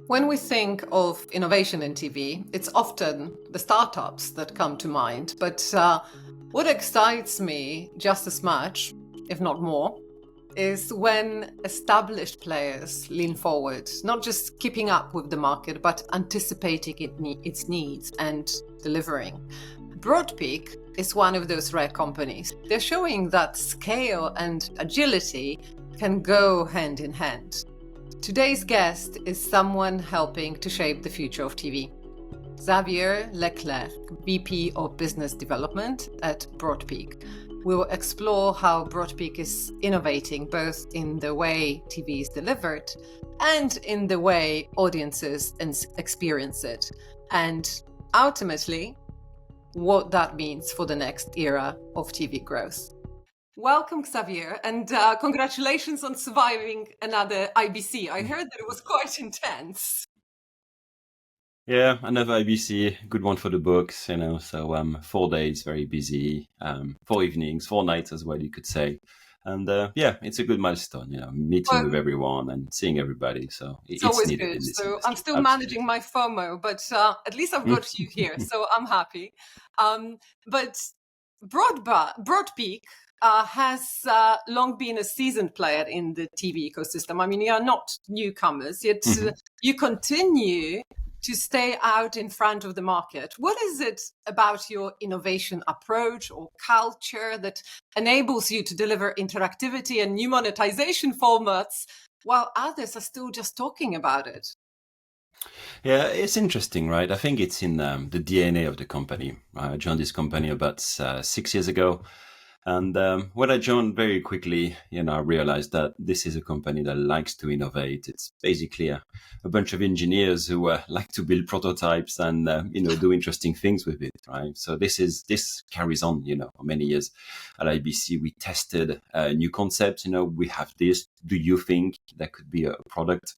When we think of innovation in TV, it's often the startups that come to mind. But what excites me just as much, if not more, is when established players lean forward, not just keeping up with the market, but anticipating its needs and delivering. Broadpeak is one of those rare companies. They're showing that scale and agility can go hand in hand. Today's guest is someone helping to shape the future of TV. Xavier Leclercq, VP of Business Development at Broadpeak. We will explore how Broadpeak is innovating both in the way TV is delivered and in the way audiences experience it, and ultimately what that means for the next era of TV growth. Welcome, Xavier, and congratulations on surviving another IBC. I heard that it was quite intense. Yeah, another IBC, good one for the books, so 4 days, very busy, 4 evenings, 4 nights as well, you could say. And yeah, it's a good milestone, meeting with everyone and seeing everybody. So it's it's always needed good. in this So industry. I'm still Absolutely. managing my FOMO, but at least I've got you here, so I'm happy. But Broadpeak has long been a seasoned player in the TV ecosystem. I mean, you are not newcomers, yet you continue to stay out in front of the market. What is it about your innovation approach or culture that enables you to deliver interactivity and new monetization formats while others are still just talking about it? Yeah, it's interesting, right? I think it's in the DNA of the company. I joined this company about 6 years ago. And when I joined very quickly, I realized that this is a company that likes to innovate. It's basically a bunch of engineers who like to build prototypes and, do interesting things with it, right? So this carries on, for many years. At IBC, we tested new concepts. We have this. Do you think that could be a product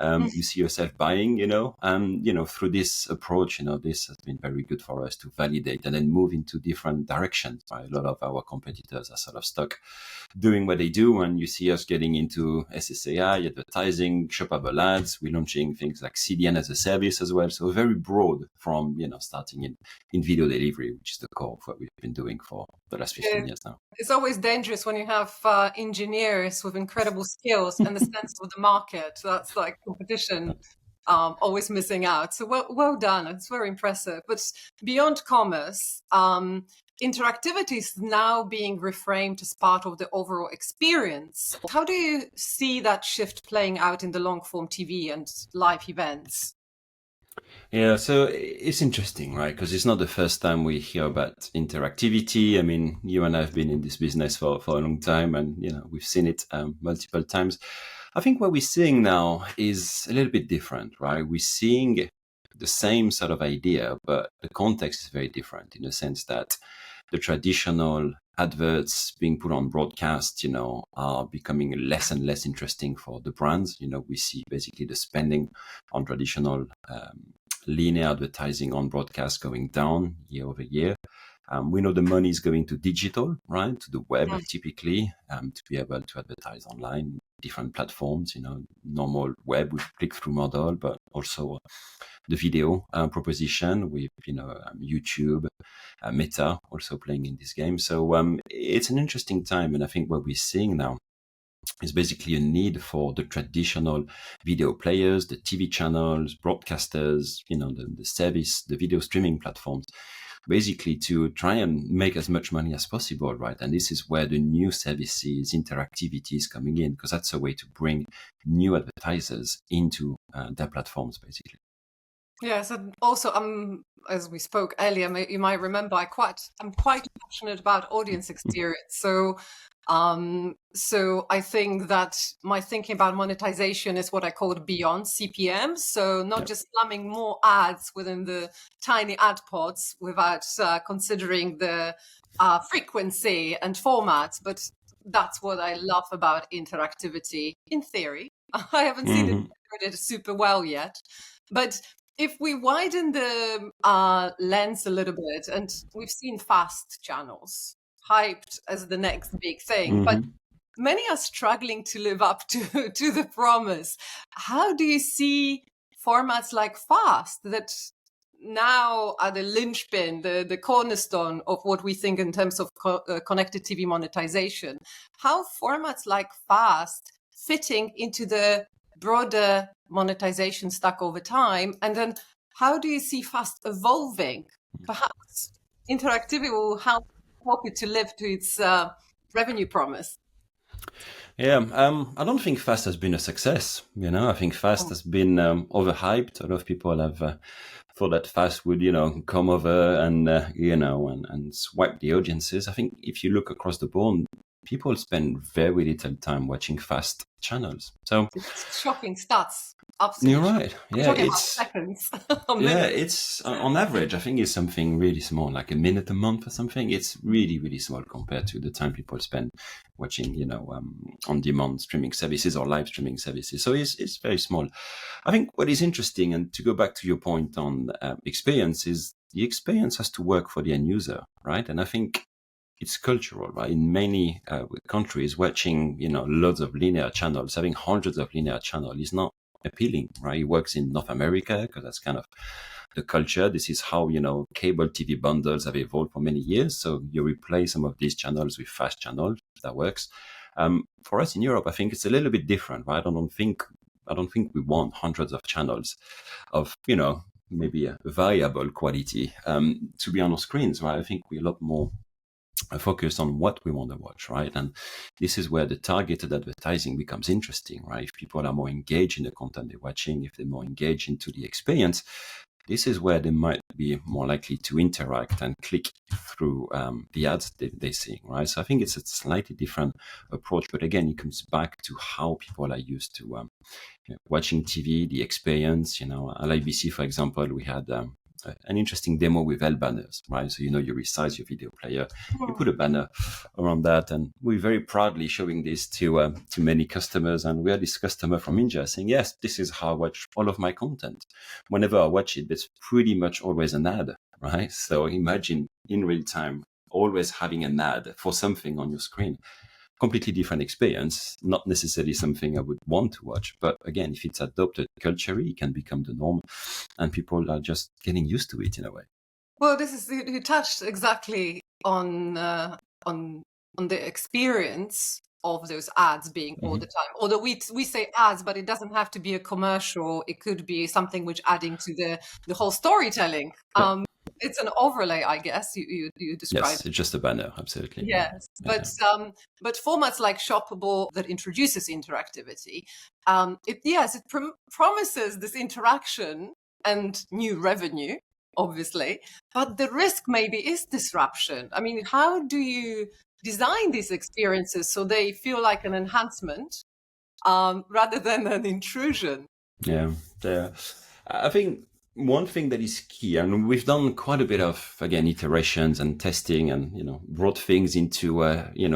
you see yourself buying, and, through this approach, this has been very good for us to validate and then move into different directions. Right? A lot of our competitors are sort of stuck doing what they do. And you see us getting into SSAI, advertising, shoppable ads. We're launching things like CDN as a service as well. So very broad from, starting in video delivery, which is the core of what we've been doing for the last 15 years now. It's always dangerous when you have engineers with incredible skills and the sense of the market. That's like competition, always missing out. So well done. It's very impressive. But beyond commerce, interactivity is now being reframed as part of the overall experience. How do you see that shift playing out in the long-form TV and live events? Yeah, so it's interesting, right? Because it's not the first time we hear about interactivity. I mean, you and I have been in this business for a long time, and we've seen it multiple times. I think what we're seeing now is a little bit different, right? We're seeing the same sort of idea, but the context is very different in the sense that the traditional adverts being put on broadcast, are becoming less and less interesting for the brands. We see basically the spending on traditional linear advertising on broadcast going down year over year. We know the money is going to digital, right? To the web, typically, to be able to advertise online, different platforms, normal web with click-through model, but also the video proposition with, YouTube, Meta also playing in this game. So it's an interesting time. And I think what we're seeing now is basically a need for the traditional video players, the TV channels, broadcasters, the service, the video streaming platforms, basically to try and make as much money as possible, right? And this is where the new services, interactivity is coming in, because that's a way to bring new advertisers into their platforms, basically. Yes, and also, as we spoke earlier, you might remember I'm quite passionate about audience experience. So I think that my thinking about monetization is what I call beyond CPM. So not just slamming more ads within the tiny ad pods without considering the frequency and formats, but that's what I love about interactivity in theory. I haven't seen it super well yet, but if we widen the lens a little bit, and we've seen fast channels hyped as the next big thing, but many are struggling to live up to the promise. How do you see formats like FAST that now are the linchpin, the cornerstone of what we think in terms of connected TV monetization. How formats like FAST fitting into the broader monetization stack over time? And then how do you see FAST evolving? Perhaps Interactivity will help it to live to its revenue promise. Yeah, I don't think Fast has been a success. I think Fast has been overhyped. A lot of people have thought that Fast would, come over and, and swipe the audiences. I think if you look across the board, people spend very little time watching Fast channels. So it's shocking stats. Absolutely. You're right. Yeah, it's seconds. It's on average, I think it's something really small, like a minute a month or something. It's really, really small compared to the time people spend watching, on-demand streaming services or live streaming services. So it's very small. I think what is interesting, and to go back to your point on experience, is the experience has to work for the end user, right? And I think it's cultural, right? In many countries, watching, loads of linear channels, having hundreds of linear channels is not appealing, right? It works in North America because that's kind of the culture. This is how, cable TV bundles have evolved for many years. So you replace some of these channels with fast channels. That works. For us in Europe, I think it's a little bit different, right? I don't think we want hundreds of channels of, maybe a variable quality to be on our screens, right? I think we're a lot more focus on what we want to watch, right? And this is where the targeted advertising becomes interesting, right? If people are more engaged in the content they're watching, if they're more engaged into the experience, this is where they might be more likely to interact and click through the ads they're seeing, right? So I think it's a slightly different approach, but again, it comes back to how people are used to watching TV, the experience. At IBC, for example, we had an interesting demo with L banners, right? So, you resize your video player, you put a banner around that, and we're very proudly showing this to many customers. And we had this customer from India saying, yes, this is how I watch all of my content. Whenever I watch it, there's pretty much always an ad, right? So imagine in real time, always having an ad for something on your screen. Completely different experience, not necessarily something I would want to watch. But again, if it's adopted culturally, it can become the norm and people are just getting used to it in a way. Well, you touched exactly on the experience of those ads being all the time. Although we say ads, but it doesn't have to be a commercial. It could be something which adding to the whole storytelling. Yeah. It's an overlay, I guess you described. Yes, it's just a banner, absolutely. Yes, but formats like Shoppable that introduces interactivity, it promises this interaction and new revenue, obviously, but the risk maybe is disruption. I mean, how do you design these experiences so they feel like an enhancement rather than an intrusion? Yeah. I think one thing that is key, and we've done quite a bit of, again, iterations and testing and, brought things into,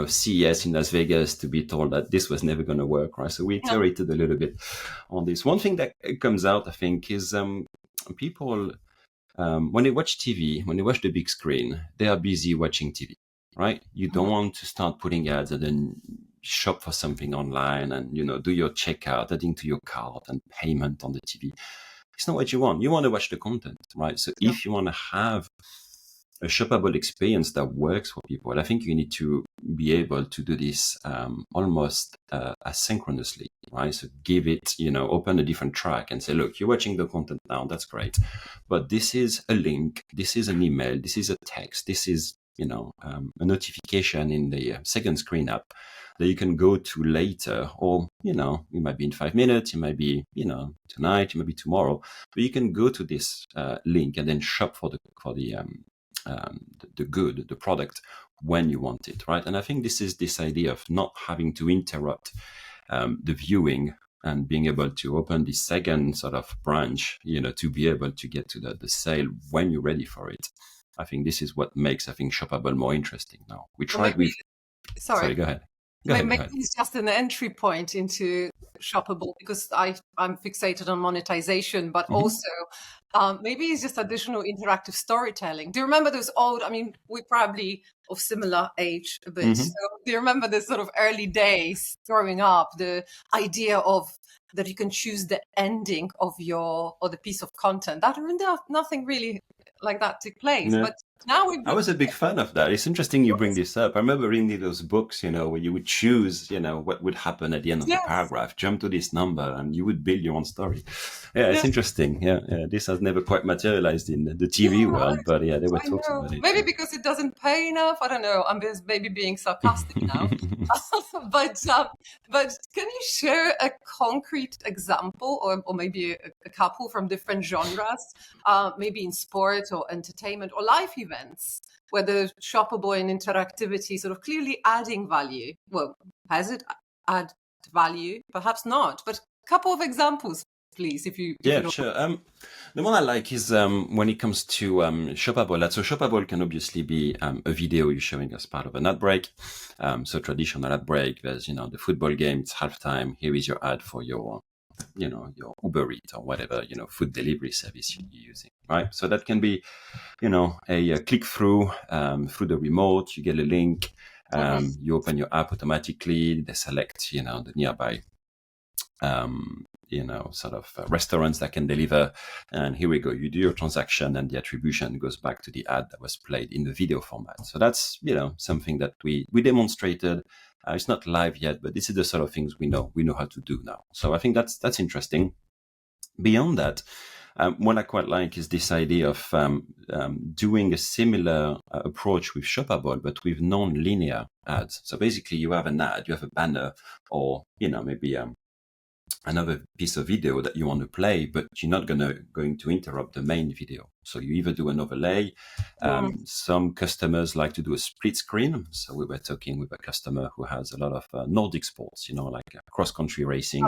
CES in Las Vegas to be told that this was never going to work, right? So we iterated a little bit on this. One thing that comes out, I think, is people, when they watch TV, when they watch the big screen, they are busy watching TV, right? You don't want to start putting ads and then shop for something online and, do your checkout, adding to your cart and payment on the TV. It's not what you want. You want to watch the content, right? So if you want to have a shoppable experience that works for people, I think you need to be able to do this almost asynchronously, right? So give it, open a different track and say, look, you're watching the content now. That's great. But this is a link. This is an email. This is a text. This is, a notification in the second screen app that you can go to later, or, it might be in 5 minutes, it might be, tonight, it might be tomorrow, but you can go to this link and then shop for the good, the product when you want it, right? And I think this is this idea of not having to interrupt the viewing and being able to open the second sort of branch, to be able to get to the sale when you're ready for it. I think this is what makes, Shoppable more interesting now. We tried with... Sorry, go ahead. Maybe it's just an entry point into Shoppable because I'm fixated on monetization, but also maybe it's just additional interactive storytelling. Do you remember those old, we're probably of similar age a bit. So do you remember the sort of early days growing up, the idea of that you can choose the ending of the piece of content. That nothing really like that took place. Yeah. But now we've I was a big fan of that. It's interesting you bring this up. I remember reading those books, where you would choose, what would happen at the end of the paragraph, jump to this number, and you would build your own story. Yeah, it's interesting. Yeah, this has never quite materialized in the TV world, but yeah, there were talks about it. Maybe because it doesn't pay enough. I don't know. I'm just maybe being sarcastic now. But can you share a concrete example, or maybe a couple from different genres, maybe in sport or entertainment or life events, where the Shoppable and Interactivity sort of clearly adding value? Well, has it add value? Perhaps not, but a couple of examples, please, if you sure. The one I like is when it comes to Shoppable. So Shoppable can obviously be a video you're showing as part of an ad break. So traditional ad break, there's the football game, it's halftime. Here is your ad for your your Uber Eats or whatever food delivery service you're using, right? So that can be a click through the remote. You get a link. You open your app automatically. They select the nearby sort of restaurants that can deliver. And here we go. You do your transaction and the attribution goes back to the ad that was played in the video format. So that's, something that we demonstrated. It's not live yet, but this is the sort of things we know how to do now. So I think that's interesting. Beyond that, what I quite like is this idea of doing a similar approach with Shoppable, but with non-linear ads. So basically you have an ad, you have a banner, or, maybe another piece of video that you want to play, but you're not going to interrupt the main video. So you either do an overlay. Some customers like to do a split screen. So we were talking with a customer who has a lot of Nordic sports, like cross-country racing.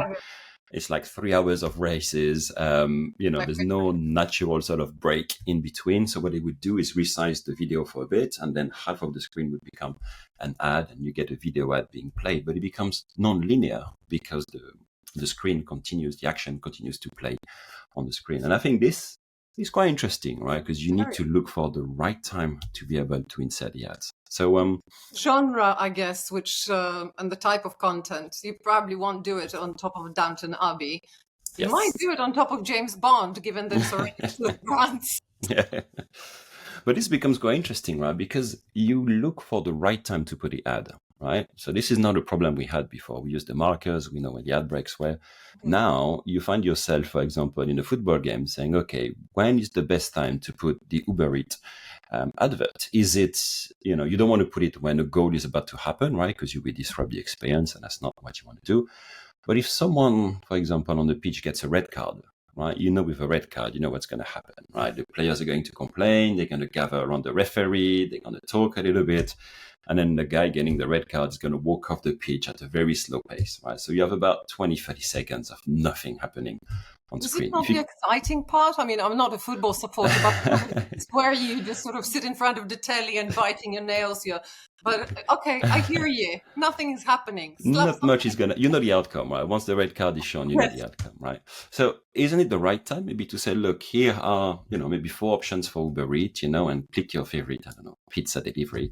It's like 3 hours of races. There's no natural sort of break in between. So what they would do is resize the video for a bit, and then half of the screen would become an ad, and you get a video ad being played, but it becomes non-linear because the screen continues, the action continues to play on the screen. And I think this is quite interesting, right? Because you need to look for the right time to be able to insert the ads. So genre, I guess, which and the type of content, you probably won't do it on top of Downton Abbey. You might do it on top of James Bond, given the sort of brands. Yeah. But this becomes quite interesting, right? Because you look for the right time to put the ad, right? So this is not a problem we had before. We used the markers, we know when the ad breaks were. Now you find yourself, for example, in a football game saying, okay, when is the best time to put the Uber Eats advert? Is it, you don't want to put it when a goal is about to happen, right? Because you will disrupt the experience, and that's not what you want to do. But if someone, for example, on the pitch gets a red card, right? With a red card, what's going to happen, right? The players are going to complain. They're going to gather around the referee. They're going to talk a little bit. And then the guy getting the red card is going to walk off the pitch at a very slow pace, right? So you have about 20, 30 seconds of nothing happening on screen. Is it not the exciting part? I mean, I'm not a football supporter, but it's where you just sort of sit in front of the telly and biting your nails. But okay, I hear you. Nothing is happening. Not much is gonna. You know the outcome, right? Once the red card is shown, you know the outcome, right? So isn't it the right time maybe to say, look, here are maybe 4 options for Uber Eats, and click your favorite, I don't know, pizza delivery,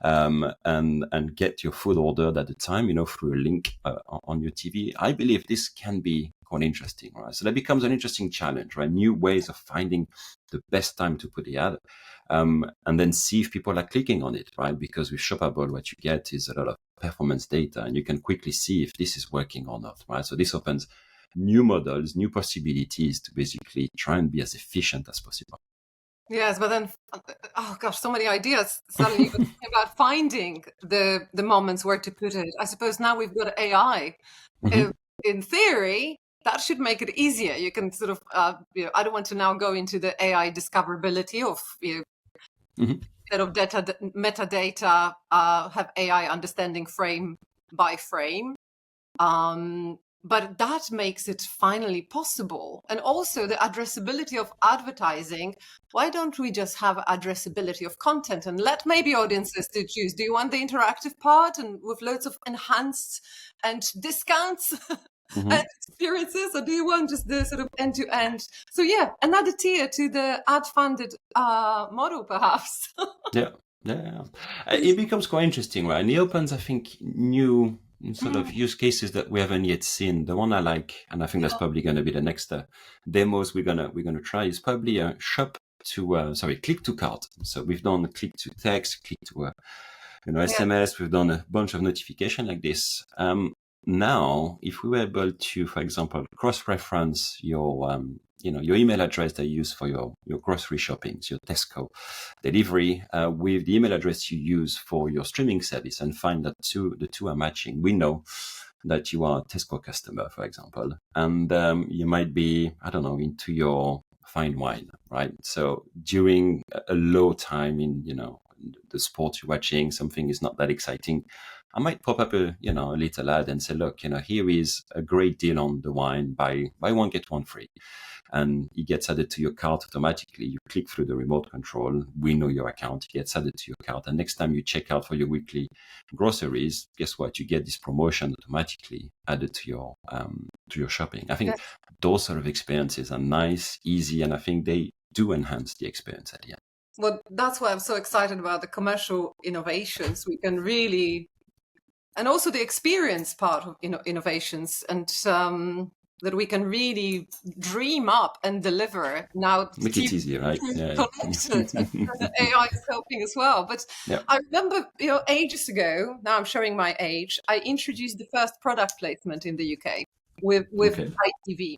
and get your food ordered at the time, through a link on your TV. I believe this can be quite interesting, right? So that becomes an interesting challenge, right? New ways of finding the best time to put the ad, and then see if people are clicking on it, right? Because with Shoppable, what you get is a lot of performance data, and you can quickly see if this is working or not, right? So this opens new models, new possibilities to basically try and be as efficient as possible. Yes, but then, oh gosh, so many ideas suddenly about finding the moments where to put it. I suppose now we've got AI. In theory, that should make it easier. You can sort of, I don't want to now go into the AI discoverability of, instead of metadata, have AI understanding frame by frame. But that makes it finally possible. And also the addressability of advertising. Why don't we just have addressability of content and let maybe audiences to choose? Do you want the interactive part and with loads of enhanced and discounts and experiences, or do you want just the sort of end-to-end? So yeah, another tier to the ad-funded model, perhaps. Yeah. It becomes quite interesting, right? And it opens, I think, new sort of use cases that we haven't yet seen. The one I like, and I think that's probably going to be the next demos we're gonna try, is probably a click to cart. So we've done click to text, click to SMS. We've done a bunch of notification like this. Now, if we were able to, for example, cross-reference your your email address that you use for your grocery shoppings, your Tesco delivery, with the email address you use for your streaming service, and find that the two are matching, we know that you are a Tesco customer, for example, and you might be, I don't know, into your fine wine, right? So during a low time in, the sport you're watching, something is not that exciting, I might pop up a little ad and say, look, here is a great deal on the wine, buy one, get one free. And it gets added to your cart automatically. You click through the remote control. We know your account. It gets added to your cart. And next time you check out for your weekly groceries, guess what? You get this promotion automatically added to your shopping. I think those sort of experiences are nice, easy, and I think they do enhance the experience at the end. Well, that's why I'm so excited about the commercial innovations. We can really, and also the experience part of innovations, and that we can really dream up and deliver now. Make it easier, right? Yeah. AI is helping as well. But I remember, ages ago, now I'm showing my age, I introduced the first product placement in the UK with ITV.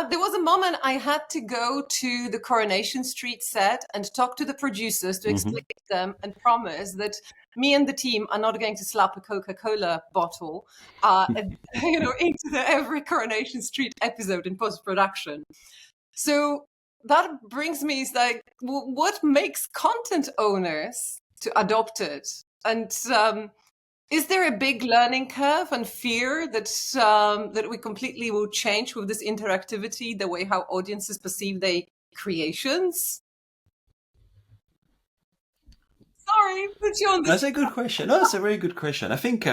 There was a moment I had to go to the Coronation Street set and talk to the producers to explain to them and promise that me and the team are not going to slap a Coca-Cola bottle into every Coronation Street episode in post-production. So that brings me, it's like, what makes content owners to adopt it? And is there a big learning curve and fear that we completely will change with this interactivity, the way how audiences perceive their creations? Sorry, put you on the That's a good question. No, that's a very good question. I think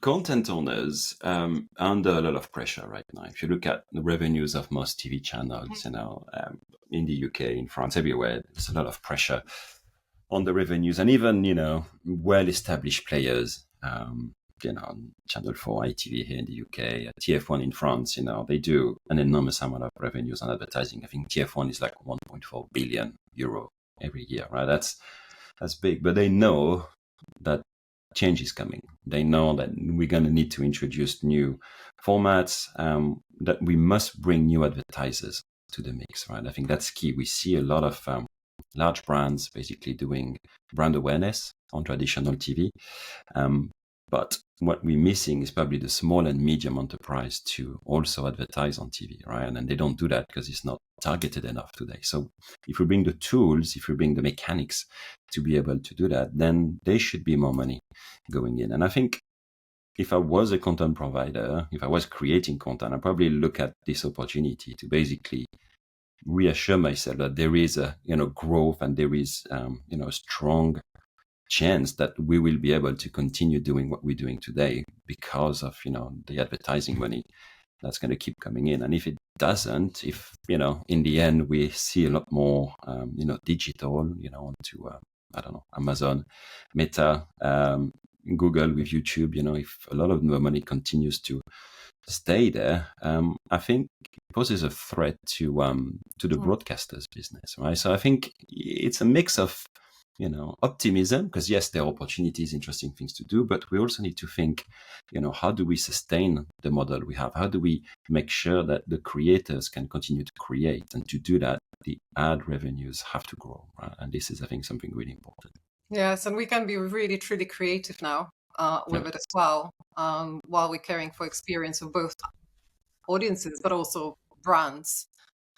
content owners are under a lot of pressure right now. If you look at the revenues of most TV channels, in the UK, in France, everywhere, there's a lot of pressure on the revenues, and even well-established players. Channel 4, ITV here in the UK, TF1 in France, they do an enormous amount of revenues on advertising. I think TF1 is like 1.4 billion euro every year, right? That's big, but they know that change is coming. They know that we're going to need to introduce new formats, that we must bring new advertisers to the mix, right? I think that's key. We see a lot of large brands basically doing brand awareness on traditional TV. But what we're missing is probably the small and medium enterprise to also advertise on TV, right? And they don't do that because it's not targeted enough today. So if we bring the tools, if we bring the mechanics to be able to do that, then there should be more money going in. And I think if I was a content provider, if I was creating content, I'd probably look at this opportunity to basically reassure myself that there is a growth, and there is a strong chance that we will be able to continue doing what we're doing today because of the advertising money that's going to keep coming in. And if it doesn't, if in the end we see a lot more digital onto I don't know, Amazon, Meta, Google with YouTube, if a lot of the money continues to stay there, I think it poses a threat to the broadcasters business, right? So I think it's a mix of optimism, because yes, there are opportunities, interesting things to do, but we also need to think, how do we sustain the model we have? How do we make sure that the creators can continue to create? And to do that, the ad revenues have to grow, right? And this is, I think, something really important. Yes, and we can be really, truly creative now with it as well, while we're caring for experience of both audiences, but also brands.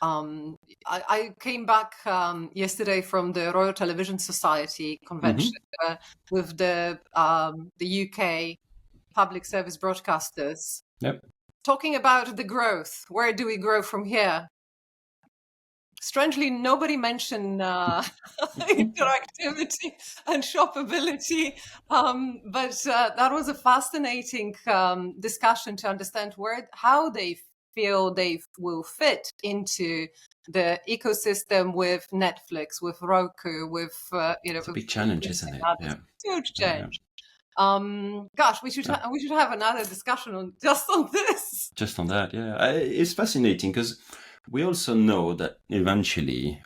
I came back yesterday from the Royal Television Society convention with the UK public service broadcasters, talking about the growth. Where do we grow from here? Strangely, nobody mentioned interactivity and shoppability, but that was a fascinating discussion to understand how they feel they will fit into the ecosystem with Netflix, with Roku, with it's a big challenge, isn't it? Huge change. Gosh, we should have another discussion on this. Just on that, yeah, it's fascinating because we also know that eventually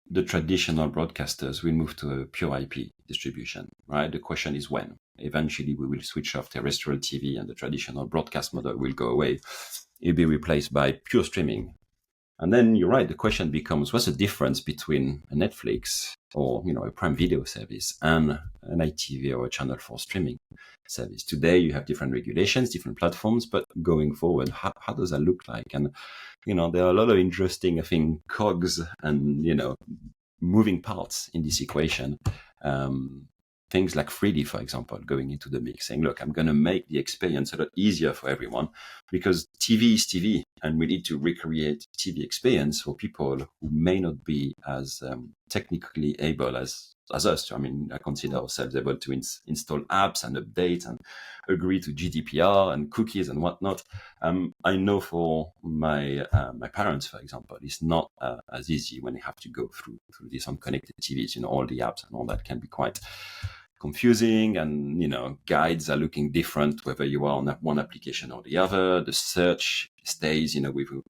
the traditional broadcasters will move to a pure IP distribution, right? The question is when. Eventually, we will switch off terrestrial TV and the traditional broadcast model will go away. It'll be replaced by pure streaming. And then you're right, the question becomes, what's the difference between a Netflix or, a Prime Video service and an ITV or a Channel 4 streaming service? Today, you have different regulations, different platforms, but going forward, how does that look like? And, there are a lot of interesting, I think, cogs and, moving parts in this equation. Things like 3D, for example, going into the mix, saying, look, I'm going to make the experience a lot easier for everyone because TV is TV and we need to recreate TV experience for people who may not be as technically able as us. I mean, I consider ourselves able to install apps and update and agree to GDPR and cookies and whatnot. I know for my parents, for example, it's not as easy when they have to go through these unconnected TVs. All the apps and all that can be quite confusing, and guides are looking different whether you are on one application or the other. The search stays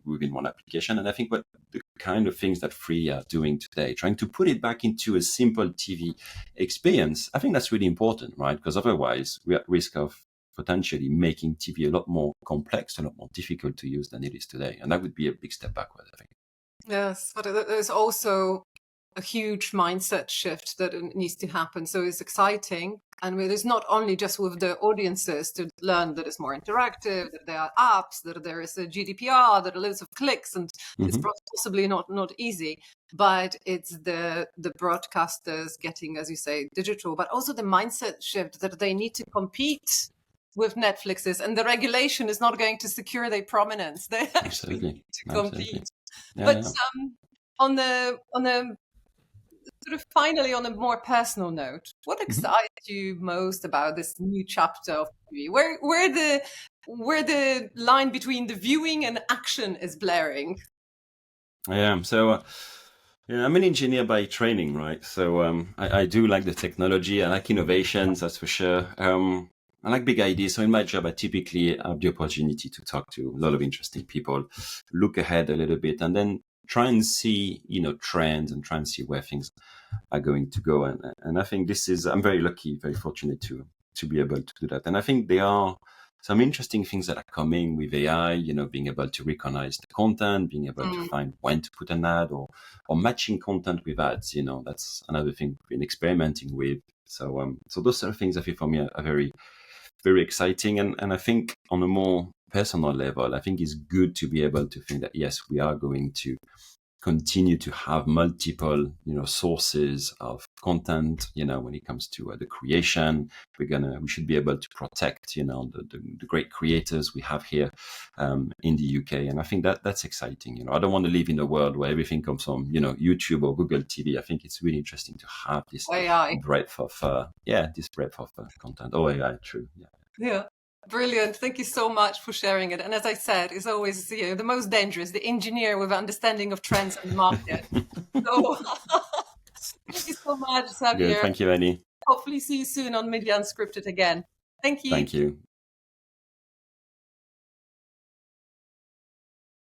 within one application, and I think what the kind of things that Free are doing today, trying to put it back into a simple TV experience, I think that's really important, right? Because otherwise we're at risk of potentially making TV a lot more complex, a lot more difficult to use than it is today, and that would be a big step backward, I think. Yes, but there's also a huge mindset shift that needs to happen. So it's exciting. And it is not only just with the audiences to learn that it's more interactive, that there are apps, that there is a GDPR, that are loads of clicks, and it's possibly not easy. But it's the broadcasters getting, as you say, digital, but also the mindset shift that they need to compete with Netflix's, and the regulation is not going to secure their prominence. They actually need to compete. Yeah, but on the sort of finally, on a more personal note, what excites you most about this new chapter of TV? Where the line between the viewing and action is blurring? Yeah, so I'm an engineer by training, right? So I do like the technology. I like innovations, that's for sure. I like big ideas. So in my job, I typically have the opportunity to talk to a lot of interesting people, look ahead a little bit, and then try and see, trends and try and see where things are going to go. And I think I'm very lucky, very fortunate to be able to do that. And I think there are some interesting things that are coming with AI, being able to recognize the content, being able to find when to put an ad or matching content with ads, that's another thing we've been experimenting with. So those sort of things I think for me are very, very exciting. And I think on a more personal level, I think it's good to be able to think that, yes, we are going to continue to have multiple, sources of content, when it comes to the creation. We should be able to protect, the great creators we have here in the UK. And I think that's exciting. I don't want to live in a world where everything comes from, YouTube or Google TV. I think it's really interesting to have this breadth of, content. Oh, AI, true. Yeah. Brilliant. Thank you so much for sharing it. And as I said, it's always the most dangerous, the engineer with understanding of trends and market. So thank you so much, Xavier. Good. Thank you, Annie. Hopefully see you soon on Media Unscripted again. Thank you. Thank you.